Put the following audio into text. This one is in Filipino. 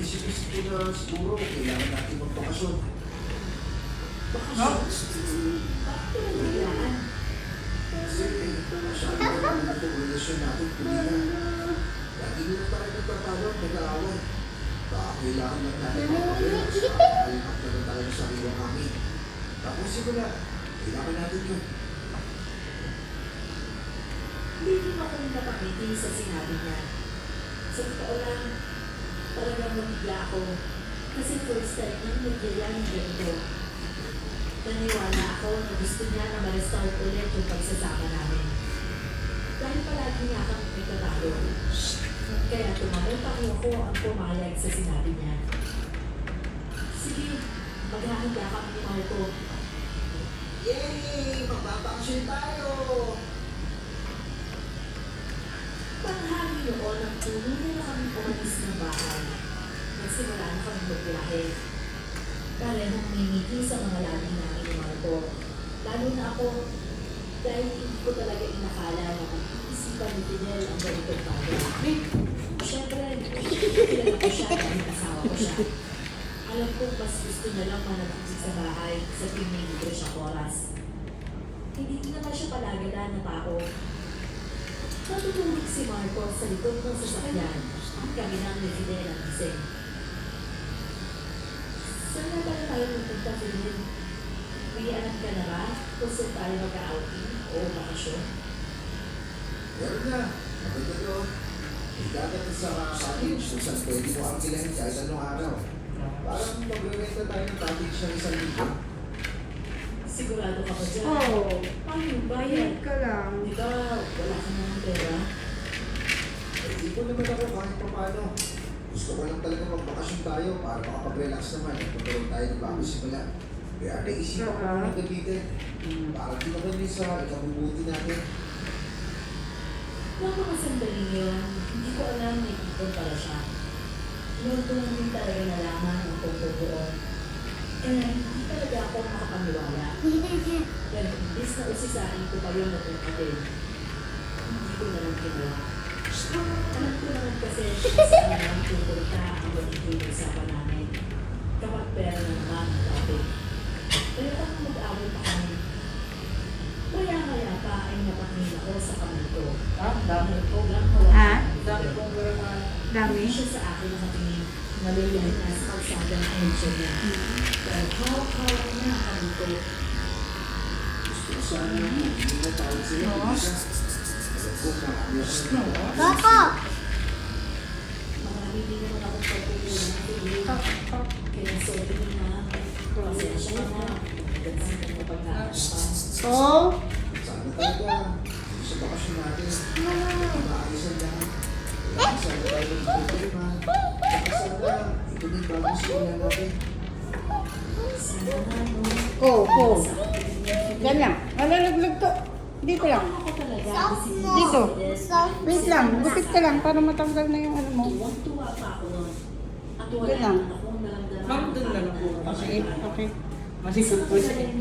isip-isip ko na siguro kailangan natin magpakasyon. No? Bakit ko nagbibilaan? Kasi masyado na naman ito relasyon natin kumina. Lagi nyo na tayo nagtatawag, nag-aaway. Baka kailangan lang natin magpapalak sa kalimak na tayo sa sarili namin. Tapusin ko na. Kailangan natin yun. Hindi din ako nagpapakitin sa sinabi niya. Sa totoo lang, talagang mabigla ako. Kasi first time nang nagyaya ng ganito. Naniwala ako na gusto niya na ma-restart ulit yung pagsasama namin. Dahil palagi niya kang may katalo. Kaya tumamutang ako ang pumayag sa sinabi niya. Sige, maghahanda kami ni Marco. Yay! Magpapakasyon tayo! Panghali noon ang tunay na kami umalis ng bahay. Nagsimula na kami magbiyahe. Parehong mimiti sa mga labi namin ni Marco. Lalo na ako, dahil hindi ko talaga inakala na mag-iisipan ni Fidel ang ganitong bagay. Siyempre, kilala ko siya dahil asawa ko siya. Alam ko mas gusto niya lang manatili sa bahay sa tuwing may libre siyang oras. Hindi naman siya palagala na tao. Natutulog si Marco sa likod ng sasakyan at kami nang ni Fidel ang gising. Saan na pala tayo pupunta, Fidel? May anak ka na ba? Kung saan tayo mag-outing o bakasyon? Meron na. Maganda doon. Ikagat sa cottage kung saan pwede mo ang kilahin kahit anong araw. Parang magre-renta tayo ng cottage ng isang linggo. Sigurado ka ba dyan? Oo. Paano bayad? Ka lang. Di ba wala ka ng pera? Hindi ko naman ako kahit pa paano. Gusto ko lang talaga magbakasyon tayo para makapag-relax naman at magkaroon tayo ng bagong simula. Kaya naisipan ko na gamitin. Para di naman rin sa ikabubuti natin. Noong mga sandaling yun, hindi ko alam na ipon pala siya. Noon ko lang din talaga nalaman ang tungkol doon. Kaya hindi talaga ako makapaniwala. Pero imbis na usisain ko pa yun at natin, hindi ko na lang ginawa. Alam ko naman kasi kung saan naman pupunta ang magiging usapan namin. Kapag pera na naman ang topic. Pero kung mag-away pa kami, maya-maya pa ay napatingin ako sa kamay ko. Dami. Ko lang hawakan. Ha? Dami kong mga... Dami siya sa akin nakatingin. Nalilihan na sa kalsada ng energy niya. Pero hawak-hawak niya ang kamay ko. Gusto ko sana hindi na tawag sila. Oo. Alam ko marami ako na Baka! Marami din naman akong pagkukulang ng tuloy. Kaya sorry na. Pasensya ka na. Gansan ka na pagkakapan. Oh! Sana talaga. Sa bakasyon natin. Maayos ang lahat. Sana tayo magpapaliman. Sana ito din bagong simula natin. Sana nga, no? Oo. Sa akin, Yan lang. Malalaglag to. Dito lang. ako talaga. kasi Dito. Fidel, Wait lang. Gupit ka lang para matanggal na yung ano mo. Tuwang-tuwa pa ako nun. At wala Yan lang. naman akong naramdaman. Ma'am, doon na lang po. Okay. Okay. Masikot po siya.